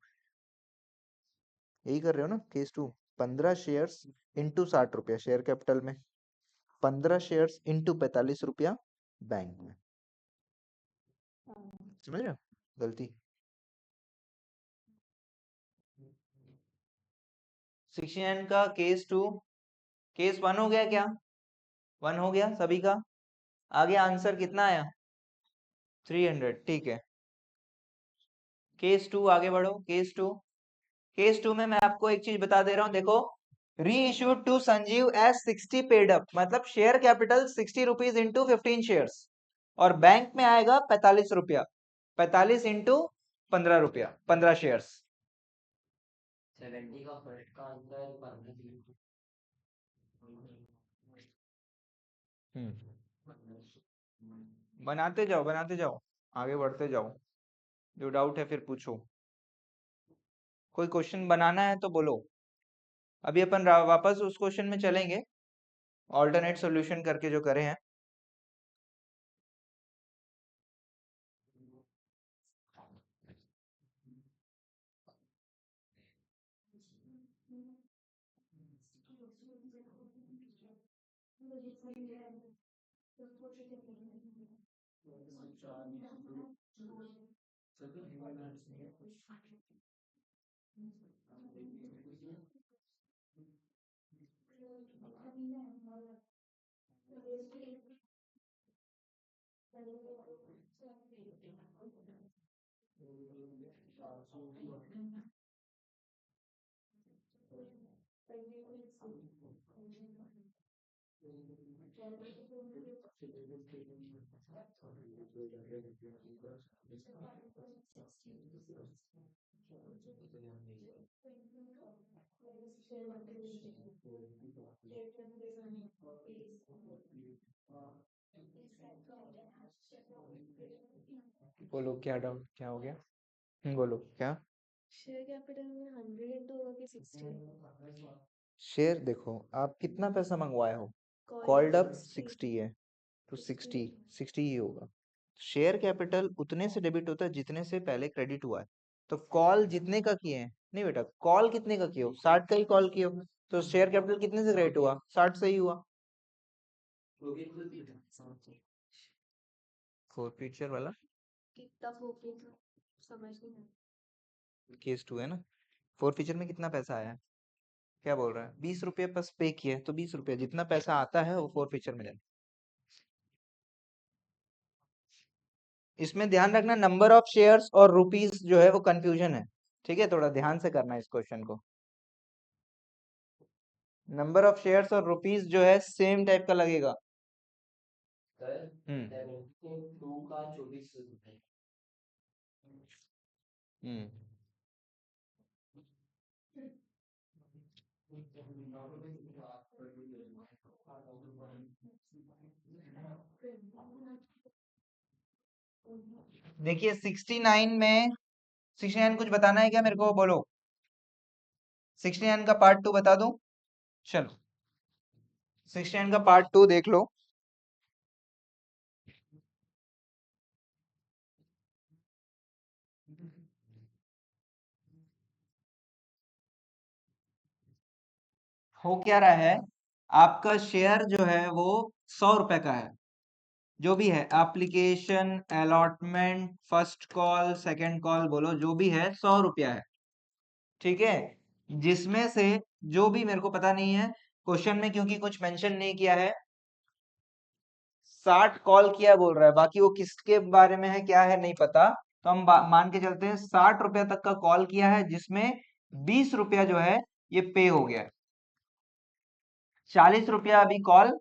यही कर रहे हो ना केस 2। 15 शेयर्स इंटू 60 रुपया शेयर कैपिटल में, 15 शेयर्स इंटू 45 रुपया बैंक में, समझ रहे हो गलती। 69 का केस 2, केस 1 हो गया क्या, 1 हो गया सभी का। आगे आंसर कितना आया, 300, ठीक है। केस 2 आगे बढ़ो, केस 2, केस 2 में मैं आपको एक चीज बता दे रहा हूं, देखो, reissued to Sanjeev as 60 paid up, मतलब share capital 60 rupees into 15 shares, और बैंक में आएगा 45 रुपया, 45 इंटू 15 रुपया, 15 शेयर्स। 70 का फर्स्ट का आंसर बनाते जाओ, आगे बढ़ते जाओ, जो डाउट है फिर पूछो, कोई क्वेश्चन बनाना है तो बोलो। अभी अपन वापस उस क्वेश्चन में चलेंगे, ऑल्टरनेट सॉल्यूशन करके जो करे हैं। बोलो क्या डाउट, क्या हो गया, बोलो क्या। शेयर कैपिटल में 100 इंटू होगा कि 60? शेयर देखो आप कितना पैसा मंगवाए हो, कॉल्ड अप 60 है तो 60 ही होगा। शेयर कैपिटल उतने से डेबिट होता है जितने से पहले क्रेडिट हुआ है, तो कॉल जितने का किए हैं, नहीं बेटा, कॉल कितने का किए हो, 60 का ही कॉल किए हो, तो शेयर कैपिटल कितने से क्रेडिट हुआ, 60 से ही हुआ। फोर फ्यूचर वाला कितना समझ नहीं, केस 2 है ना। फोर फ्यूचर में कितना पैसा आया है, क्या बोल रहा है, 20 रुपये बस पे किए, तो 20 रुपये जितना पैसा आता है वो फोर फ्यूचर में जाए। इसमें ध्यान रखना, नंबर ऑफ शेयर्स और रुपीस जो है वो कंफ्यूजन है, ठीक है, थोड़ा ध्यान से करना इस क्वेश्चन को। नंबर ऑफ शेयर्स और रुपीस जो है सेम टाइप का लगेगा। हम्म देखिए 69 में, 69 कुछ बताना है क्या मेरे को, बोलो। 69 का पार्ट 2 बता दूं, चलो 69 का पार्ट 2 देख लो। हो क्या रहा है, आपका शेयर जो है वो 100 रुपए का है, जो भी है application, allotment, first call, second call, बोलो जो भी है 100 रुपया है, ठीक है। जिसमें से जो भी मेरे को पता नहीं है क्वेश्चन में, क्योंकि कुछ मेंशन नहीं किया है, 60 कॉल किया बोल रहा है, बाकी वो किसके बारे में है क्या है नहीं पता, तो हम मान के चलते हैं 60 रुपया तक का कॉल किया है, जिसमें 20 रुपया जो है ये पे हो गया है, 40 रुपया अभी कॉल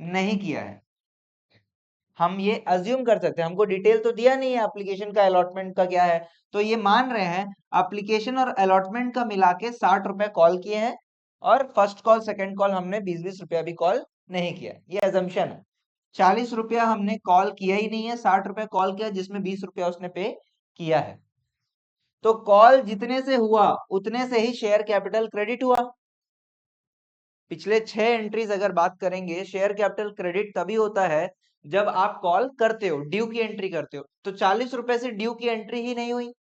नहीं किया है, हम ये अज्यूम कर सकते हैं, हमको डिटेल तो दिया नहीं है एप्लीकेशन का अलॉटमेंट का क्या है, तो ये मान रहे हैं एप्लीकेशन और अलॉटमेंट का मिला के 60 रुपए कॉल किए हैं, और फर्स्ट कॉल सेकंड कॉल हमने 20-20 रुपया भी कॉल नहीं किया, ये एजम्पशन है। 40 रुपया हमने कॉल किया ही नहीं है, 60 रुपया कॉल किया जिसमें 20 रुपया उसने पे किया है। तो कॉल जितने से हुआ उतने से ही शेयर कैपिटल क्रेडिट हुआ। पिछले 6 एंट्रीज अगर बात करेंगे, शेयर कैपिटल क्रेडिट तभी होता है जब आप कॉल करते हो, ड्यू की एंट्री करते हो। तो 40 रुपए से ड्यू की एंट्री ही नहीं हुई,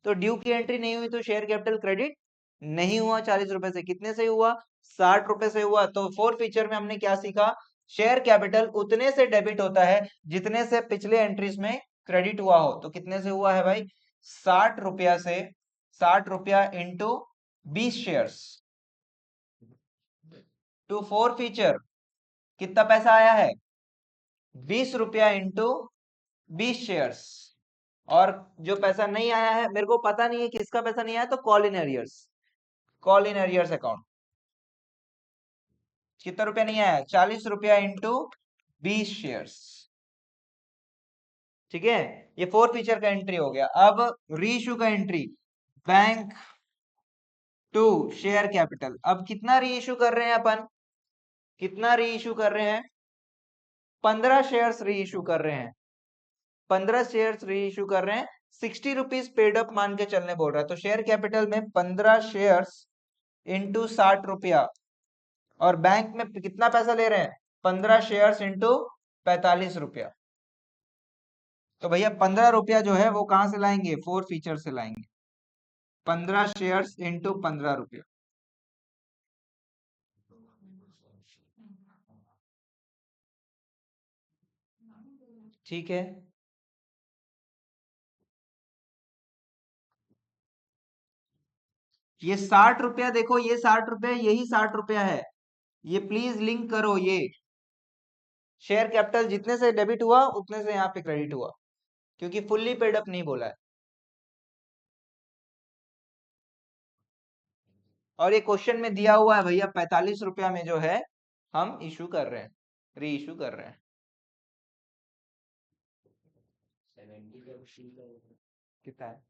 तो ड्यू की एंट्री नहीं हुई तो शेयर कैपिटल क्रेडिट नहीं हुआ। 40 रुपए से कितने से हुआ? 60 रुपए से हुआ। तो फोर्थ फीचर में हमने क्या सीखा? शेयर कैपिटल उतने से डेबिट होता है जितने से पिछले एंट्रीज में क्रेडिट हुआ हो। तो कितने से हुआ है भाई? 60 रुपया से, 60 रुपया into 20 share to forfeiture, कितना पैसा आया है? 20 रुपया इंटू 20 शेयर। और जो पैसा नहीं आया है, मेरे को पता नहीं है किसका पैसा नहीं आया, तो call in arrears, call in arrears account. कितना रुपया नहीं आया? 40 रुपया इंटू 20 शेयर। ठीक है, ये फोर फीचर का एंट्री हो गया। अब रीइश्यू का एंट्री, बैंक टू शेयर कैपिटल। अब कितना रीइश्यू कर रहे हैं अपन? कितना रीइश्यू कर रहे हैं? 15 शेयर्स रीइश्यू कर रहे हैं। 15 शेयर्स रीइश्यू कर रहे हैं, 60 रुपीज पेड अप मान के चलने बोल रहा है। तो शेयर कैपिटल में 15 शेयर्स इंटू 60 रुपया, और बैंक में कितना पैसा ले रहे हैं? 15 शेयर्स इंटू 45 रुपया। तो भैया 15 रुपया जो है वो कहां से लाएंगे? फोर फीचर से लाएंगे। 15 शेयर्स इंटू 15 रुपया। ठीक है, ये 60 रुपया देखो, ये 60 रुपया, यही 60 रुपया है। ये प्लीज लिंक करो, ये शेयर कैपिटल जितने से डेबिट हुआ उतने से यहाँ पे क्रेडिट हुआ, क्योंकि फुल्ली पेड अप नहीं बोला है। और ये क्वेश्चन में दिया हुआ है भैया, 45 रुपया में जो है हम इशू कर रहे हैं, री इशू कर रहे हैं। कितना है?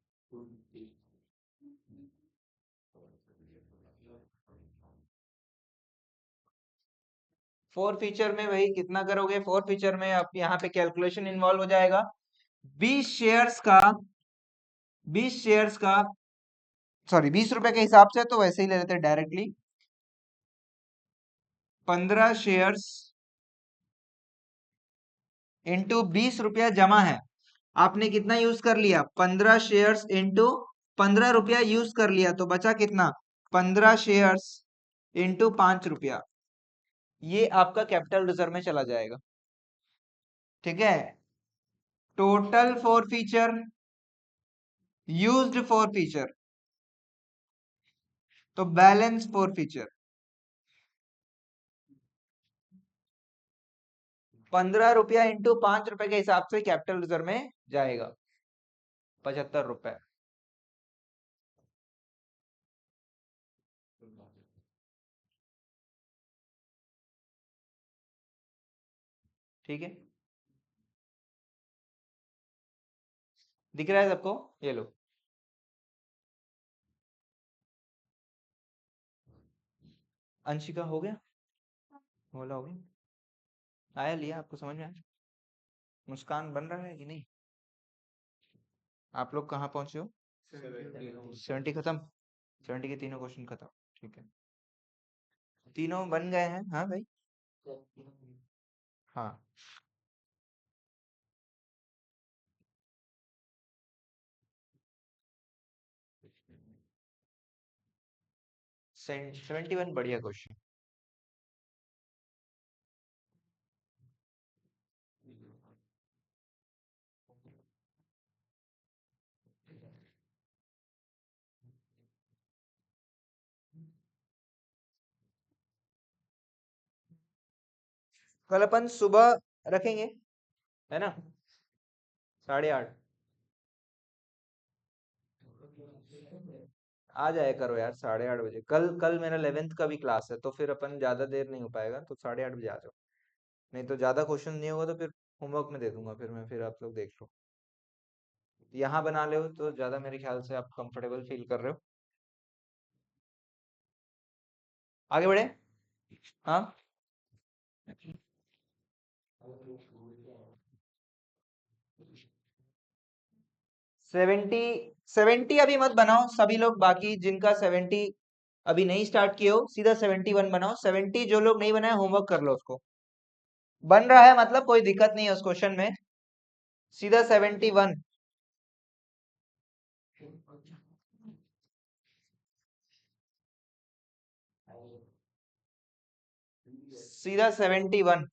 फोर फीचर में भाई कितना करोगे? फोर फीचर में आप यहाँ पे कैलकुलेशन इन्वॉल्व हो जाएगा। 20 शेयर्स का, 20 शेयर्स का, सॉरी 20 रुपए के हिसाब से तो वैसे ही ले लेते डायरेक्टली। 15 शेयर्स इंटू 20 रुपया जमा है, आपने कितना यूज कर लिया? 15 शेयर्स इंटू 15 रुपया यूज कर लिया, तो बचा कितना? 15 शेयर्स इंटू 5 रुपया। ये आपका कैपिटल रिजर्व में चला जाएगा। ठीक है, total for feature, used for feature, तो बैलेंस फॉर फीचर 15 रुपया इंटू 5 रुपए के हिसाब से कैपिटल रिजर्व में जाएगा 75 रुपए। ठीक है, दिख रहा है सबको? ये लो, अंशिका हो गया, बोला हो गया, आया लिया, आपको समझ में आया? मुस्कान बन रहा है कि नहीं? आप लोग कहाँ पहुंचे हो? 70 खत्म, 70 के तीनों क्वेश्चन खत्म। ठीक है, तीनों बन गए हैं, हाँ भाई, हाँ। 71 बढ़िया क्वेश्चन। कल अपन सुबह रखेंगे, है ना? 8:30 आ जाया करो यार, 8:30 बजे। कल कल मेरा 11th का भी क्लास है, तो फिर अपन ज्यादा देर नहीं हो पाएगा, तो 8:30 बजे आ जाओ। नहीं तो ज्यादा क्वेश्चन नहीं होगा तो फिर होमवर्क में दे दूंगा, फिर मैं, फिर आप लोग देख लो। यहाँ बना ले हो तो ज्यादा मेरे ख्याल से आप कंफर्टेबल फील कर रहे हो। आगे बढ़े। हाँ। 70, 70 अभी मत बनाओ सभी लोग, बाकी जिनका 70 अभी नहीं स्टार्ट किए हो सीधा 71 बनाओ। 70 जो लोग नहीं बनाए होमवर्क कर लो उसको। बन रहा है मतलब कोई दिक्कत नहीं है उस क्वेश्चन में, सीधा 71। सीधा 71।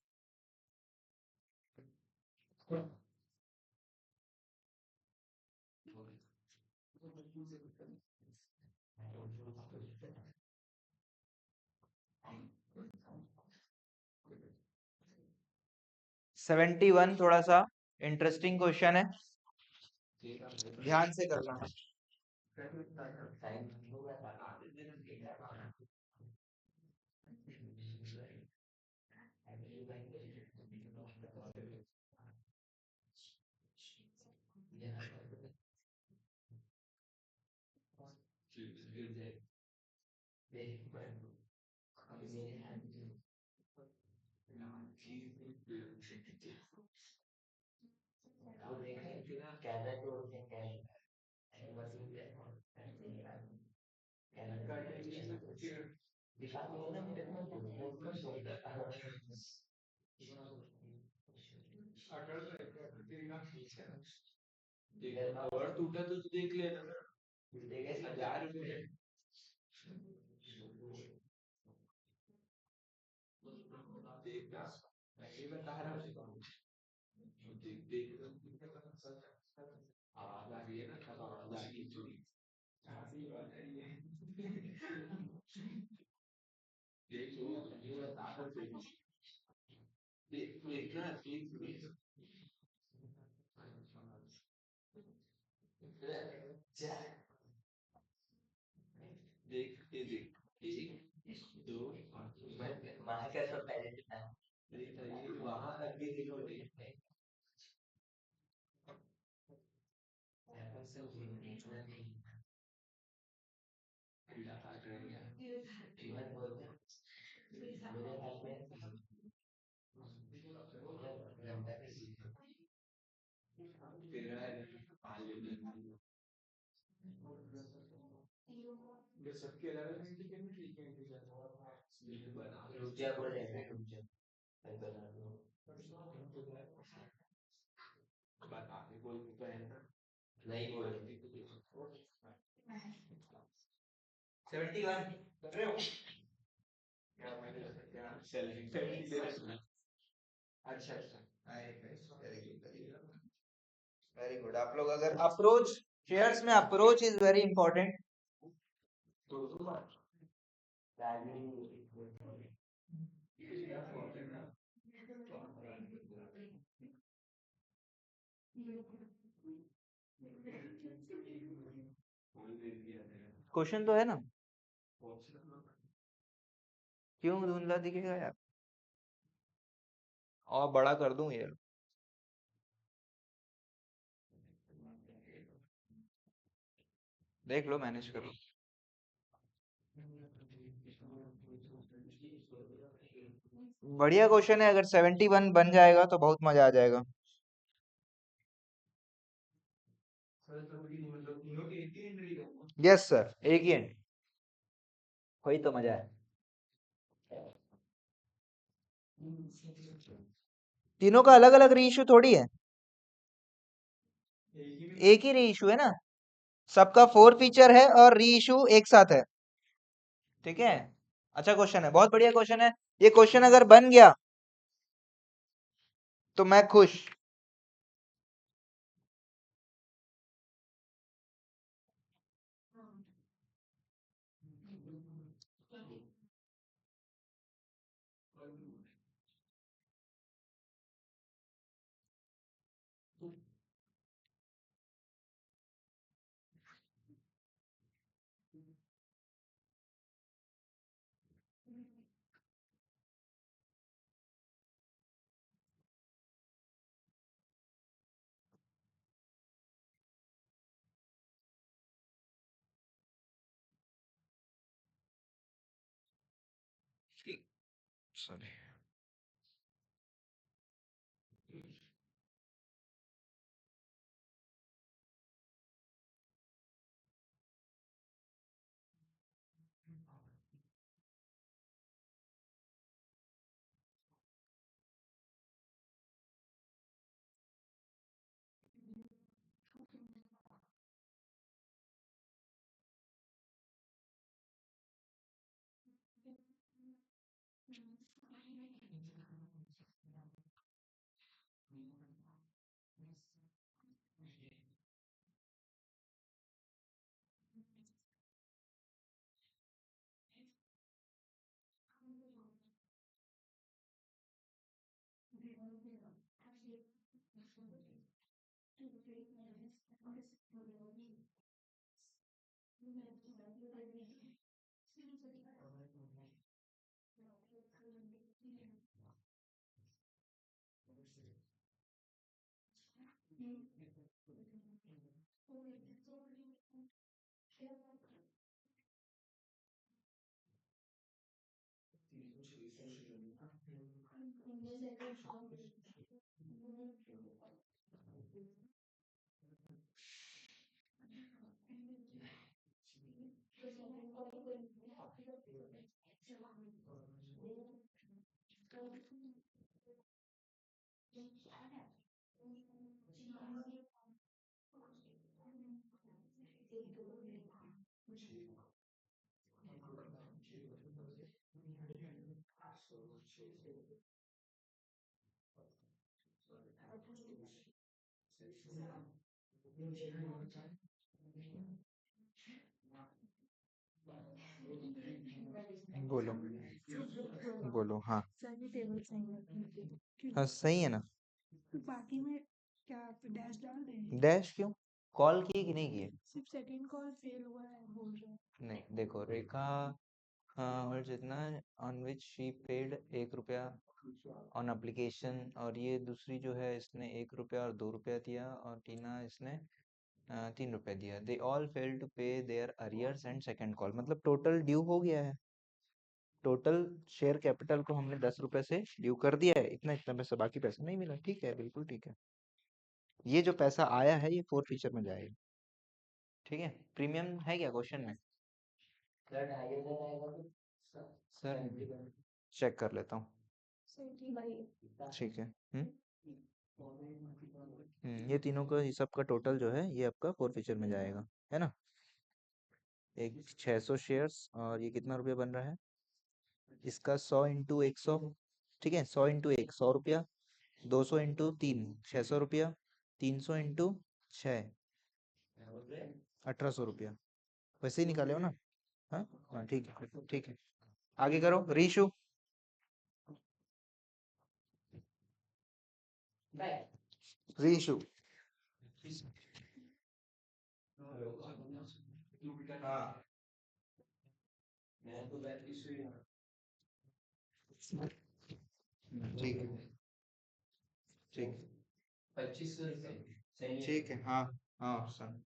71 थोड़ा सा इंटरेस्टिंग क्वेश्चन है, ध्यान से करना। 71 कर रहे हो? अच्छा अच्छा, very good very good very good. आप लोग अगर अप्रोच, शेयर्स में approach is very important. Question तो है ना, क्यों धुंधला दिखेगा यार, और बड़ा कर दूं ये, देख लो मैनेज कर लो। बढ़िया क्वेश्चन है, अगर 71 बन जाएगा तो बहुत मजा आ जाएगा। यस सर, एक ही एंड, वही तो मजा है। तीनों का अलग अलग री इशू थोड़ी है, एक ही री इशू है ना, सबका 4 फीचर है और री इशू एक साथ है। ठीक है, अच्छा क्वेश्चन है, बहुत बढ़िया क्वेश्चन है। ये क्वेश्चन अगर बन गया तो मैं खुश। सॉरी। बोलो बोलो। हाँ सभी टेबल सही है। हाँ सही है ना। बाकी में क्या आप डैश डाल दें? डैश क्यों? कॉल की कि नहीं की? सिर्फ सेकंड कॉल फेल हुआ है बोल रहे हैं। नहीं देखो रेखा, हाँ और जितना ऑन विच शी पेड 1 रुपया ऑन एप्लीकेशन, और ये दूसरी जो है इसने 1 रुपया और 2 रुपया दिया, और टीना इसने 3 रुपया दिया। They all fail to pay their arrears and second call, मतलब टोटल ड्यू हो गया है। टोटल शेयर कैपिटल को हमने 10 रुपए से ड्यू कर दिया है, इतना इतना पैसा, बाकी पैसा नहीं मिला। ठीक है, बिल्कुल ठीक है। ये जो पैसा आया है ये फोर फीचर में जाएगा। ठीक है, प्रीमियम है क्या क्वेश्चन में? सर चेक कर लेता हूँ। ठीक है। ये तीनों का ही सबका टोटल जो है ये आपका फोर फीचर में जाएगा, है ना। एक 600 शेयर्स, और ये कितना रुपया बन रहा है इसका? 100 इंटू 100। ठीक है, 100 इंटू 100 रुपया, 200 इंटू 3 600 रुपया, 300 इंटू 6 1800 रुपया। वैसे ही निकाले हो ना? हाँ हाँ ठीक है ठीक है। आगे करो रीशु। रीशु हाँ ठीक है ठीक ठीक है। हाँ हाँ सर।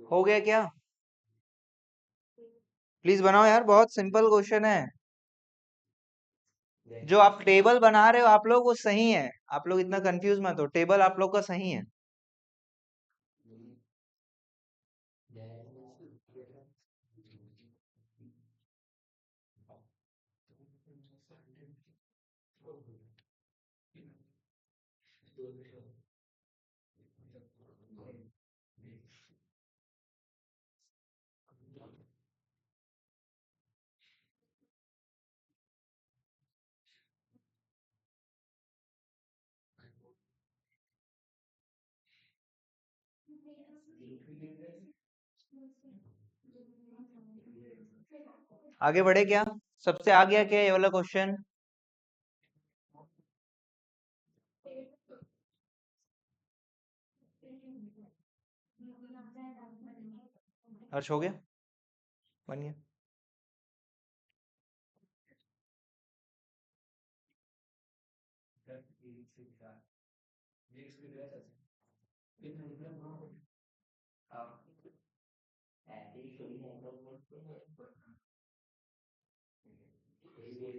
हो गया क्या? प्लीज बनाओ यार, बहुत सिंपल क्वेश्चन है। जो आप टेबल बना रहे हो आप लोग वो सही है, आप लोग इतना कंफ्यूज मत हो, टेबल आप लोग का सही है। आगे बढ़े क्या? सबसे आ गया क्या ये वाला क्वेश्चन? हर्ष हो गया? बन गया?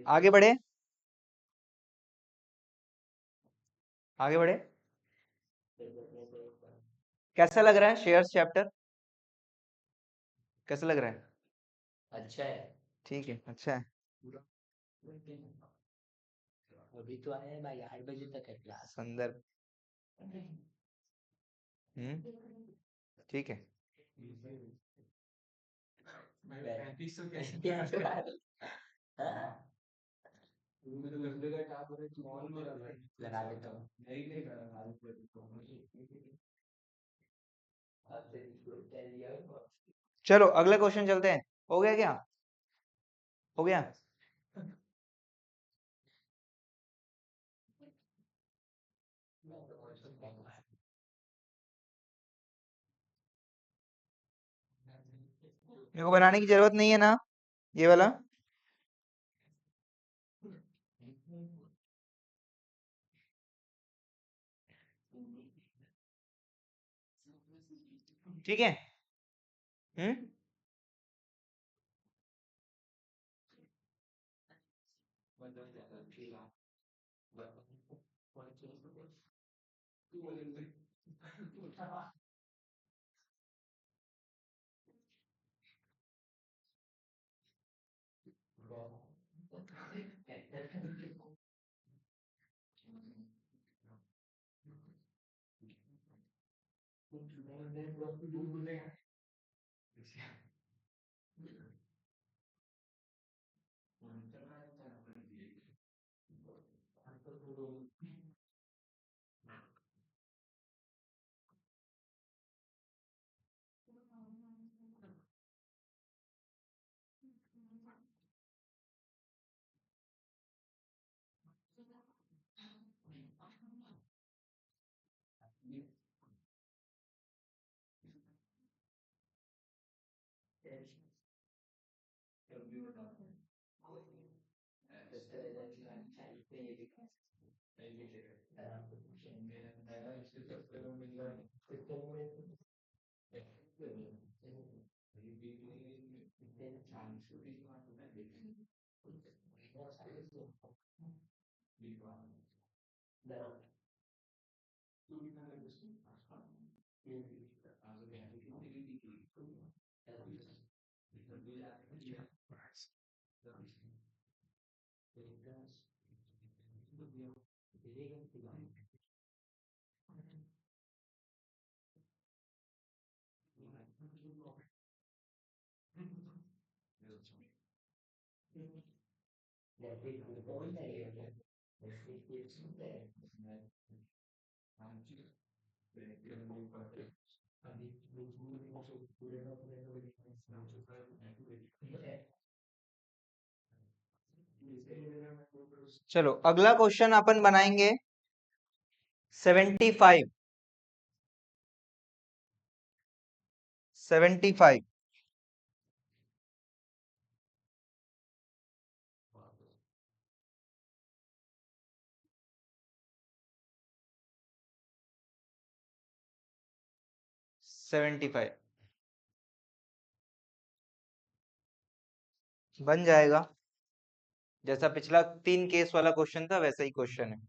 आगे बढ़े? आगे बढ़े? कैसा लग रहा है शेयर्स चैप्टर? कैसा लग रहा है? अच्छा है। ठीक है, अच्छा है। अभी तो आए हैं भाई, 8 बजे तक है क्लास। संदर्भ। ठीक है। हाँ? लगा देता हूँ। चलो अगला क्वेश्चन चलते हैं। हो गया क्या? हो गया? मेरे को बनाने की जरूरत नहीं है ना ये वाला? ठीक है। हम्म। चलो अगला क्वेश्चन अपन बनाएंगे 75। 75। बन जाएगा। जैसा पिछला 3 केस वाला क्वेश्चन था वैसा ही क्वेश्चन है।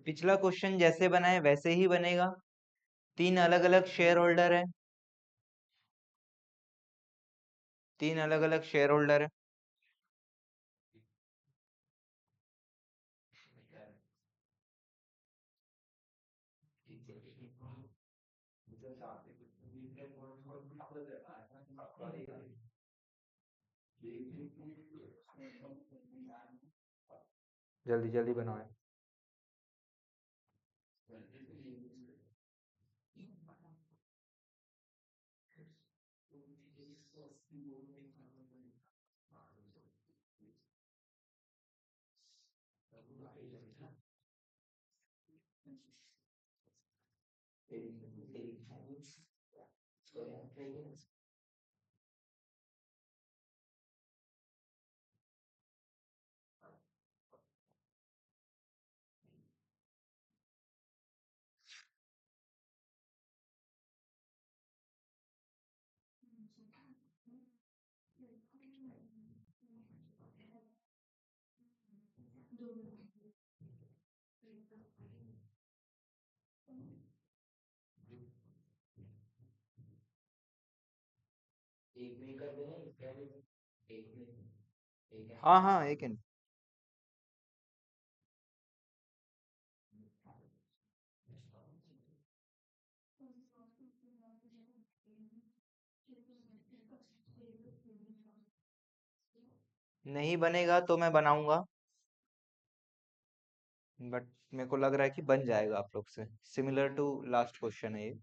पिछला क्वेश्चन जैसे बना है वैसे ही बनेगा। 3 अलग अलग शेयर होल्डर है, 3 अलग अलग शेयर होल्डर है। जल्दी जल्दी बनाओ। हाँ हाँ, एक मिनट। नहीं बनेगा तो मैं बनाऊंगा, बट मेरे को लग रहा है कि बन जाएगा आप लोग से। सिमिलर टू लास्ट क्वेश्चन है ये।